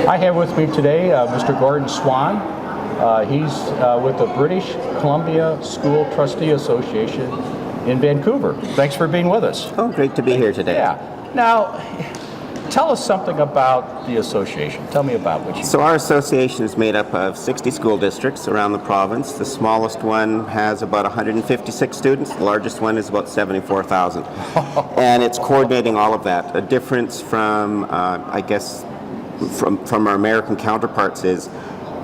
I have with me today Mr. Gordon Swan. He's with the British Columbia School Trustee Association in Vancouver. Thanks for being with us. Oh, great to be here today. Yeah. Now, tell us something about the association. Tell me about what you do. So our association is made up of 60 school districts around the province. The smallest one has about 156 students. The largest one is about 74,000. And it's coordinating all of that. A difference from, from our American counterparts is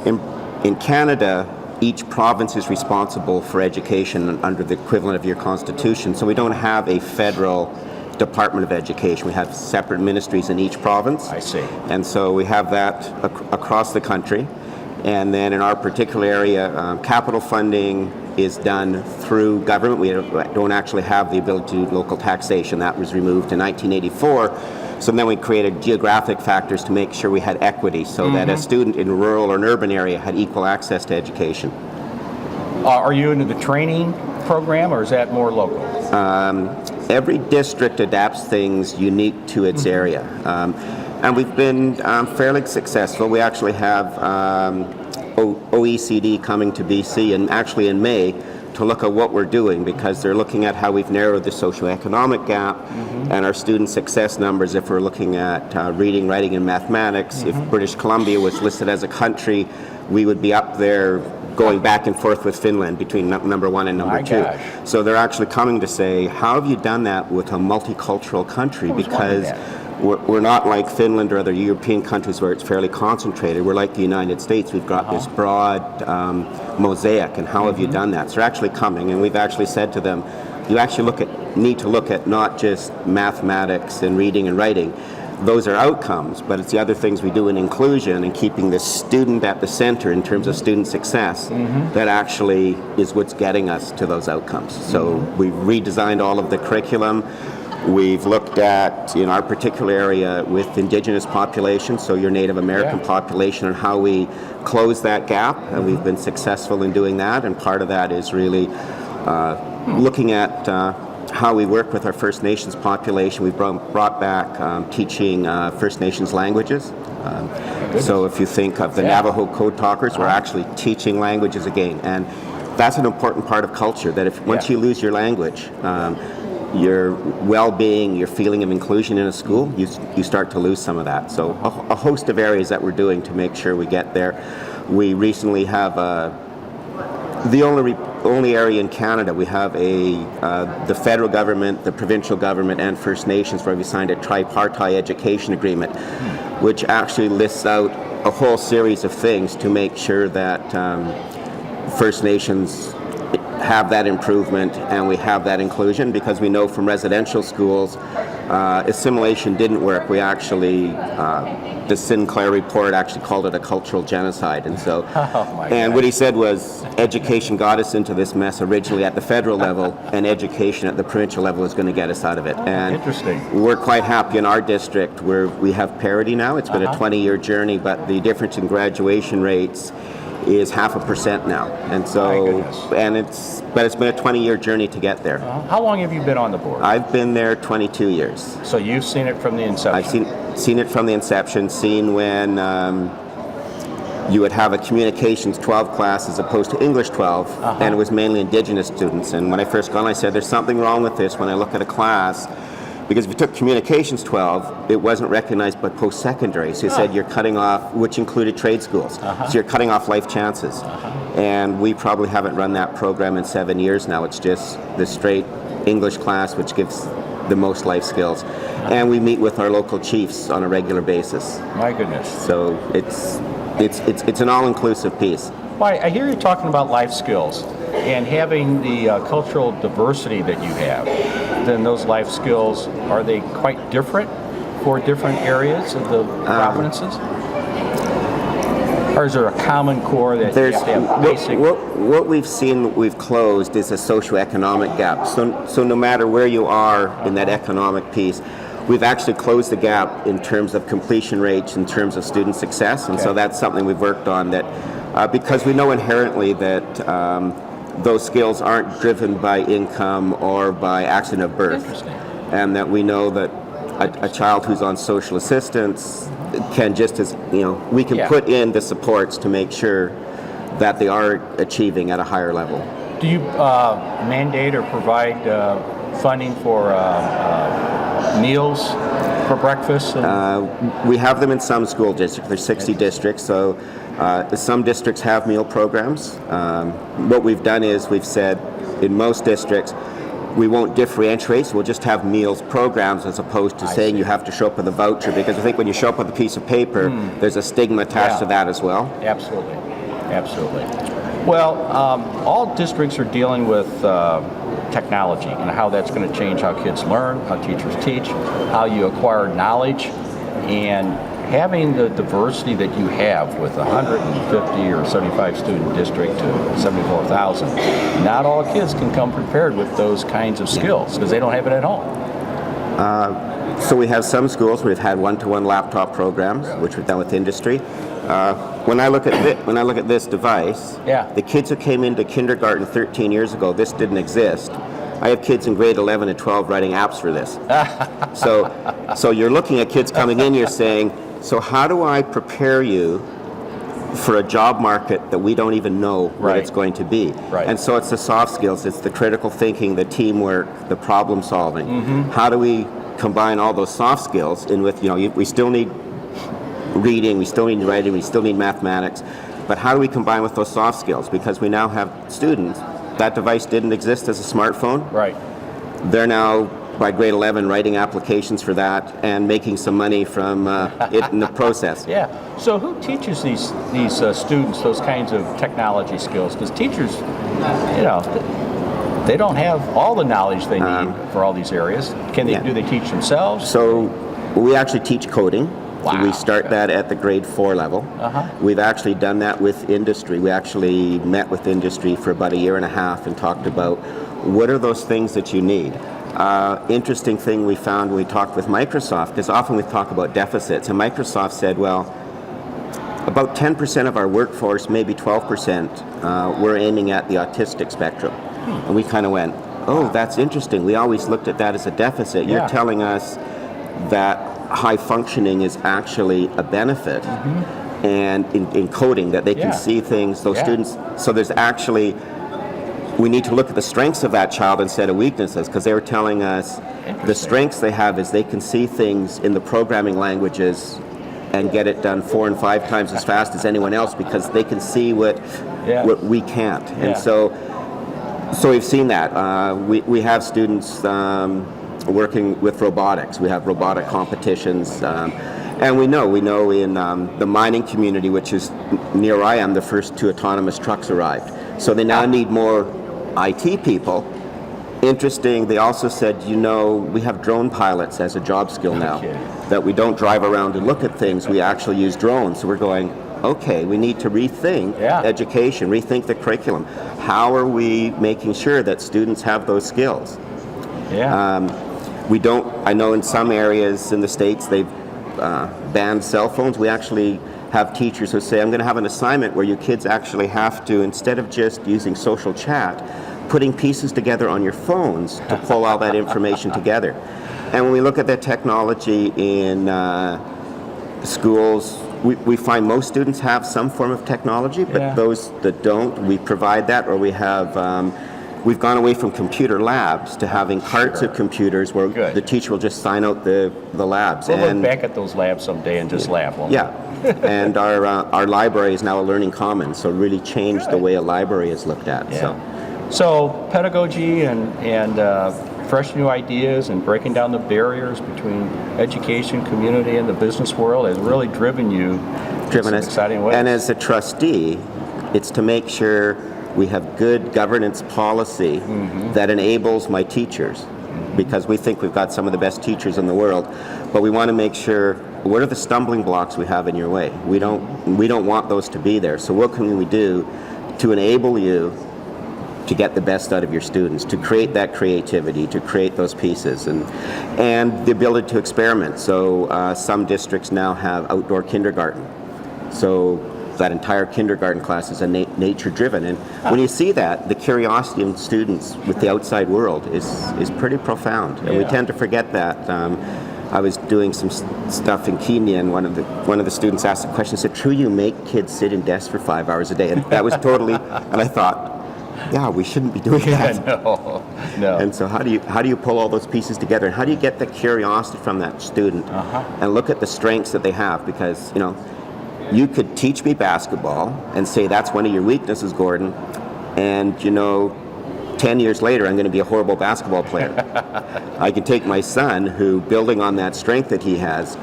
in Canada, each province is responsible for education under the equivalent of your constitution. So we don't have a federal Department of Education. We have separate ministries in each province. I see. And so we have that across the country. And then in our particular area, capital funding is done through government. We don't actually have the ability to do local taxation. That was removed in 1984. So then we created geographic factors to make sure we had equity so that a student in a rural or an urban area had equal access to education. Are you into the training program, or is that more local? Every district adapts things unique to its area. And we've been fairly successful. We actually have OECD coming to BC, and actually in May, to look at what we're doing, because they're looking at how we've narrowed the socioeconomic gap and our student success numbers. If we're looking at reading, writing, and mathematics, if British Columbia was listed as a country, we would be up there going back and forth with Finland between number one and number two. Gosh. So they're actually coming to say, how have you done that with a multicultural country? Because we're not like Finland or other European countries where it's fairly concentrated. We're like the United States. We've got this broad mosaic, and how have you done that? So they're actually coming, and we've actually said to them, you actually need to look at not just mathematics and reading and writing. Those are outcomes, but it's the other things we do in inclusion and keeping the student at the center in terms of student success that actually is what's getting us to those outcomes. So we've redesigned all of the curriculum. We've looked at, in our particular area, with Indigenous populations, so your Native American population, and how we close that gap, and we've been successful in doing that, and part of that is really looking at how we work with our First Nations population. We've brought back teaching First Nations languages. So if you think of the Navajo Code Talkers, we're actually teaching languages again, and that's an important part of culture, that if once you lose your language, your well-being, your feeling of inclusion in a school, you start to lose some of that. So a host of areas that we're doing to make sure we get there. We recently have the only area in Canada, we have the federal government, the provincial government, and First Nations, where we signed a tripartite education agreement, which actually lists out a whole series of things to make sure that First Nations have that improvement and we have that inclusion, because we know from residential schools assimilation didn't work. We actually, the Sinclair report actually called it a cultural genocide, and so what he said was education got us into this mess originally at the federal level, and education at the provincial level is going to get us out of it. And we're quite happy in our district where we have parity now. It's been a 20-year journey, but the difference in graduation rates is 0.5% now, and so it's been a 20-year journey to get there. How long have you been on the board? I've been there 22 years. So you've seen it from the inception. I've seen it from the inception. Seen when you would have a communications 12 class as opposed to English 12, and it was mainly Indigenous students. And when I first got on, I said, "There's something wrong with this." When I look at a class. Because if you took communications 12, it wasn't recognized by post-secondary. So you said you're cutting off, which included trade schools. So you're cutting off life chances. And we probably haven't run that program in 7 years now. It's just the straight English class, which gives the most life skills. And we meet with our local chiefs on a regular basis. My goodness. So it's an all-inclusive piece. Well, I hear you talking about life skills and having the cultural diversity that you have. Then those life skills, are they quite different for different areas of the provinces? Or is there a common core that you have to have basic? What we've seen, we've closed, is a socioeconomic gap. So no matter where you are in that economic piece, we've actually closed the gap in terms of completion rates, in terms of student success, and so that's something we've worked on, that because we know inherently that those skills aren't driven by income or by accident of birth, and that we know that a child who's on social assistance can just as, we can put in the supports to make sure that they are achieving at a higher level. Do you mandate or provide funding for meals for breakfast? We have them in some school districts. There's 60 districts, so some districts have meal programs. What we've done is we've said in most districts we won't differentiate, so we'll just have meals programs as opposed to saying you have to show up with a voucher, because I think when you show up with a piece of paper, there's a stigma attached to that as well. Absolutely. Absolutely. Well, all districts are dealing with technology and how that's going to change how kids learn, how teachers teach, how you acquire knowledge, and having the diversity that you have with 150 or 75 student district to 74,000, not all kids can come prepared with those kinds of skills because they don't have it at home. So we have some schools where we've had one-to-one laptop programs, which we've done with industry. When I look at this device, the kids who came into kindergarten 13 years ago, this didn't exist. I have kids in grade 11 and 12 writing apps for this. So you're looking at kids coming in, you're saying, so how do I prepare you for a job market that we don't even know what it's going to be? And so it's the soft skills, it's the critical thinking, the teamwork, the problem solving. How do we combine all those soft skills in with, we still need reading, we still need writing, we still need mathematics, but how do we combine with those soft skills? Because we now have students, that device didn't exist as a smartphone. They're now, by grade 11, writing applications for that and making some money from it in the process. So who teaches these students those kinds of technology skills? Because teachers, they don't have all the knowledge they need for all these areas. Do they teach themselves? So we actually teach coding. We start that at the grade 4 level. We've actually done that with industry. We actually met with industry for about a year and a half and talked about what are those things that you need. Interesting thing we found when we talked with Microsoft, because often we talk about deficits, and Microsoft said, well, about 10% of our workforce, maybe 12%, we're aiming at the autistic spectrum. And we kind of went, oh, that's interesting. We always looked at that as a deficit. You're telling us that high functioning is actually a benefit, and in coding, that they can see things, those students. So there's actually, we need to look at the strengths of that child instead of weaknesses, because they were telling us the strengths they have is they can see things in the programming languages and get it done 4 and 5 times as fast as anyone else, because they can see what we can't. And so we've seen that. We have students working with robotics. We have robotic competitions, and we know in the mining community, which is near where I am, the first 2 autonomous trucks arrived. So they now need more IT people. Interesting, they also said, we have drone pilots as a job skill now, that we don't drive around and look at things, we actually use drones. So we're going, okay, we need to rethink education, rethink the curriculum. How are we making sure that students have those skills? I know in some areas in the States they've banned cell phones. We actually have teachers who say, I'm going to have an assignment where you kids actually have to, instead of just using social chat, putting pieces together on your phones to pull all that information together. And when we look at that technology in schools, we find most students have some form of technology, but those that don't, we provide that, or we have we've gone away from computer labs to having carts of computers where the teacher will just sign out the labs. We'll look back at those labs someday and just laugh, won't we? And our library is now a learning commons, so really changed the way a library is looked at. So pedagogy and fresh new ideas and breaking down the barriers between education, community, and the business world has really driven us exciting ways. And as a trustee, it's to make sure we have good governance policy that enables my teachers, because we think we've got some of the best teachers in the world, but we want to make sure, what are the stumbling blocks we have in your way? We don't want those to be there. So what can we do to enable you to get the best out of your students, to create that creativity, to create those pieces, and the ability to experiment. So some districts now have outdoor kindergarten. So that entire kindergarten class is nature-driven, and when you see that, the curiosity in students with the outside world is pretty profound, and we tend to forget that. I was doing some stuff in Kenya, and one of the students asked a question. Said, "True, you make kids sit in desks for 5 hours a day?" And that was totally. And I thought, yeah, we shouldn't be doing that. No. And so how do you pull all those pieces together? And how do you get the curiosity from that student and look at the strengths that they have? Because, you know, you could teach me basketball and say that's one of your weaknesses, Gordon, and, you know, 10 years later I'm going to be a horrible basketball player. I can take my son, who, building on that strength that he has,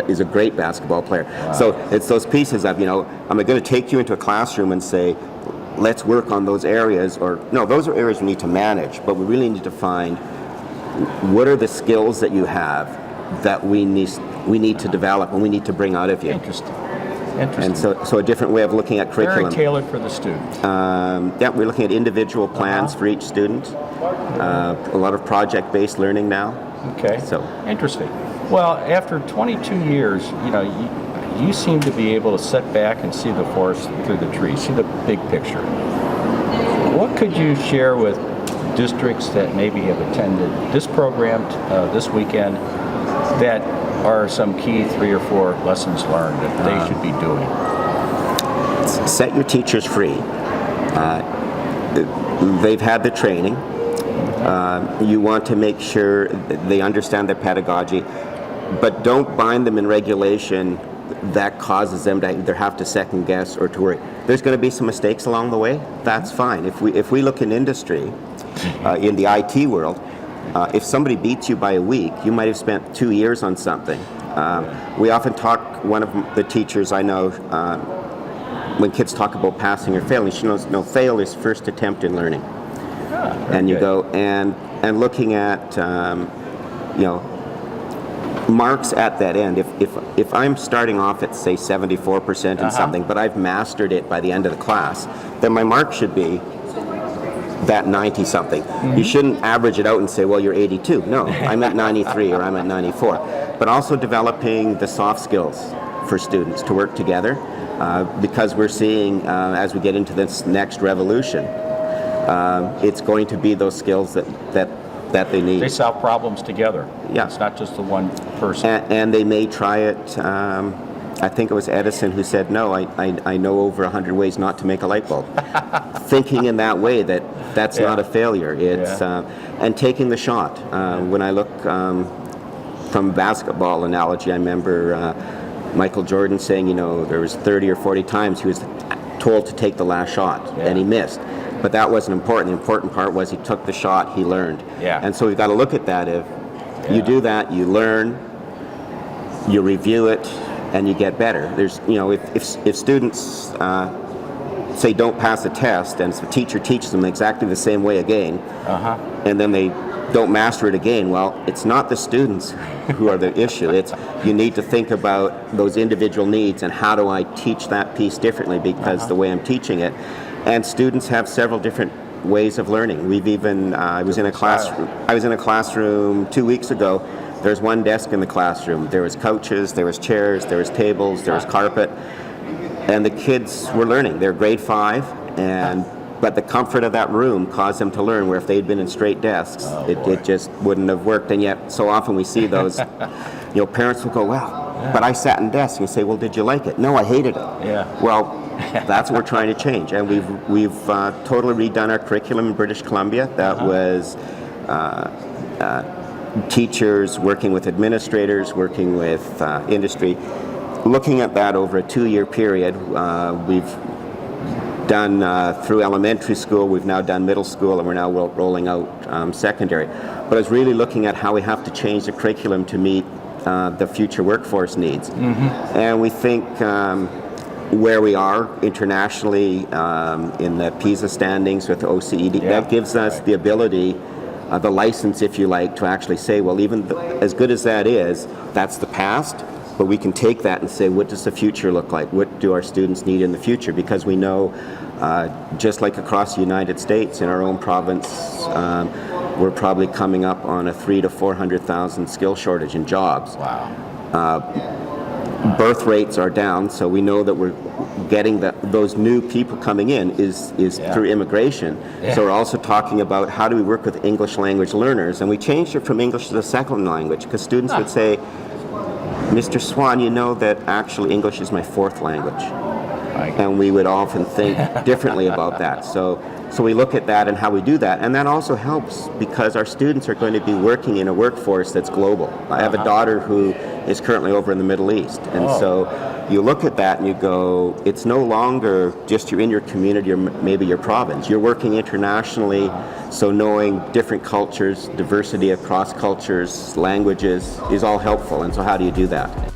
is a great basketball player. Wow. So it's those pieces of, you know, am I going to take you into a classroom and say, let's work on those areas, or no, those are areas we need to manage, but we really need to find what are the skills that you have that we need to develop and we need to bring out of you. Interesting. And so a different way of looking at curriculum. Very tailored for the student. Yeah, we're looking at individual plans for each student. A lot of project-based learning now. Okay. So interesting. Well, after 22 years, you know, you seem to be able to sit back and see the forest through the trees, see the big picture. What could you share with districts that maybe have attended this program this weekend that are some key 3 or 4 lessons learned that they should be doing? Set your teachers free. They've had the training. You want to make sure they understand their pedagogy, but don't bind them in regulation that causes them to either have to second guess or to worry. There's going to be some mistakes along the way. That's fine. If we look in industry, in the IT world, if somebody beats you by a week, you might have spent 2 years on something. We often talk, one of the teachers I know, when kids talk about passing or failing, she knows, no, fail is first attempt in learning. And you go, and looking at, you know, marks at that end. If I'm starting off at, say, 74% in something, but I've mastered it by the end of the class, then my mark should be that 90-something. You shouldn't average it out and say, well, you're 82. No, I'm at 93 or I'm at 94. But also developing the soft skills for students to work together, because we're seeing, as we get into this next revolution, it's going to be those skills that they need. They solve problems together. Yeah. It's not just the one person. And they may try it. I think it was Edison who said, no, I know over 100 ways not to make a light bulb. Thinking in that way, that's not a failure. It's and taking the shot. When I look from a basketball analogy, I remember Michael Jordan saying, you know, there was 30 or 40 times he was told to take the last shot, and he missed. But that wasn't important. The important part was he took the shot, he learned. Yeah. And so we've got to look at that. If you do that, you learn, you review it, and you get better. There's, you know, if students say don't pass a test, and the teacher teaches them exactly the same way again, and then they don't master it again, well, it's not the students who are the issue. It's you need to think about those individual needs and how do I teach that piece differently because the way I'm teaching it. And students have several different ways of learning. We've even I was in a classroom 2 weeks ago. There's one desk in the classroom. There was couches, there was chairs, there was tables, there was carpet, and the kids were learning. They're grade 5, but the comfort of that room caused them to learn. Where if they'd been in straight desks, it just wouldn't have worked. And yet, so often we see those. You know, parents will go, "Well, but I sat in desks." And you say, "Well, did you like it?" "No, I hated it." Yeah. Well. That's what we're trying to change, and we've totally redone our curriculum in British Columbia. That was teachers working with administrators, working with industry, looking at that over a 2-year period. We've done through elementary school, we've now done middle school, and we're now rolling out secondary. But it's really looking at how we have to change the curriculum to meet the future workforce needs. And we think where we are internationally in the PISA standings with the OECD, that gives us the ability, the license, if you like, to actually say, well, even as good as that is, that's the past, but we can take that and say, what does the future look like? What do our students need in the future? Because we know, just like across the United States, in our own province, we're probably coming up on a 300,000 to 400,000 skill shortage in jobs. Wow. birth rates are down, so we know that we're getting those new people coming in is through immigration. So we're also talking about how do we work with English language learners, and we changed it from English to the second language because students would say, Mr. Swan, you know that actually English is my fourth language. And we would often think differently about that. So we look at that and how we do that. And that also helps because our students are going to be working in a workforce that's global. I have a daughter who is currently over in the Middle East. And so you look at that and you go, it's no longer just you're in your community or maybe your province. You're working internationally, so knowing different cultures, diversity across cultures, languages is all helpful. And so how do you do that?